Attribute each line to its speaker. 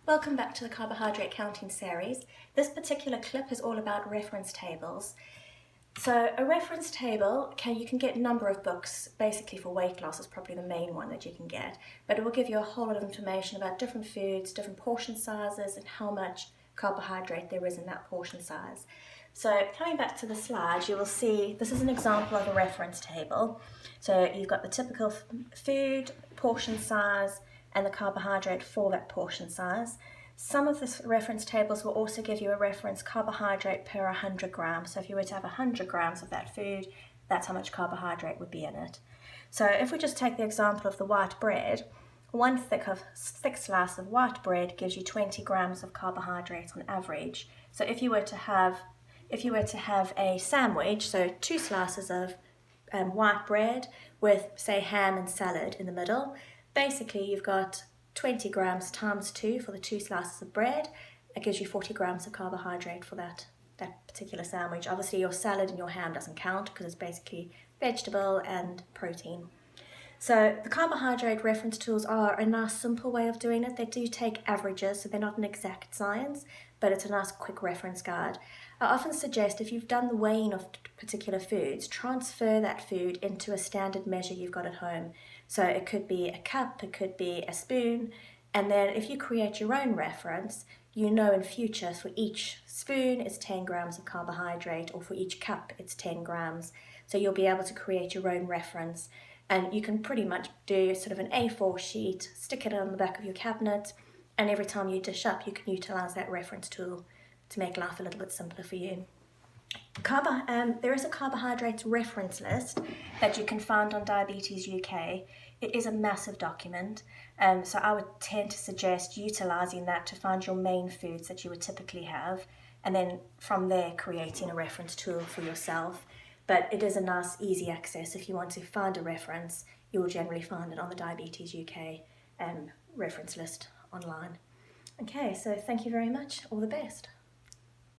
Speaker 1: Welcome back to the Carbohydrate Counting series. This particular clip is all about reference tables. So a reference table, you can get a number of books, basically for weight loss is probably the main one that you can get, but it will give you a whole lot of information about different foods, different portion sizes, and how much carbohydrate there is in that portion size. So coming back to the slide, you will see this is an example of a reference table. So you've got the typical food, portion size, and the carbohydrate for that portion size. Some of the reference tables will also give you a reference carbohydrate per 100 grams. So if you were to have 100 grams of that food, that's how much carbohydrate would be in it. So if we just take the example of the white bread, one thick slice of white bread gives you 20 grams of carbohydrate on average. So if you were to have a sandwich, so 2 slices of white bread with, say, ham and salad in the middle, basically you've got 20 grams times 2 for the 2 slices of bread. It gives you 40 grams of carbohydrate for that particular sandwich. Obviously your salad and your ham doesn't count because it's basically vegetable and protein. So the carbohydrate reference tools are a nice simple way of doing it. They do take averages, so they're not an exact science, but it's a nice quick reference guide. I often suggest if you've done the weighing of particular foods, transfer that food into a standard measure you've got at home. So it could be a cup, it could be a spoon, and then if you create your own reference, you know in future for each spoon it's 10 grams of carbohydrate, or for each cup it's 10 grams. So you'll be able to create your own reference. And you can pretty much do sort of an A4 sheet, stick it on the back of your cabinet, and every time you dish up, you can utilize that reference tool to make life a little bit simpler for you. There is a carbohydrates reference list that you can find on Diabetes UK. It is a massive document, so I would tend to suggest utilizing that to find your main foods that you would typically have, and then from there creating a reference tool for yourself. But it is a nice, easy access. If you want to find a reference, you will generally find it on the Diabetes UK reference list online. Okay, so thank you very much. All the best.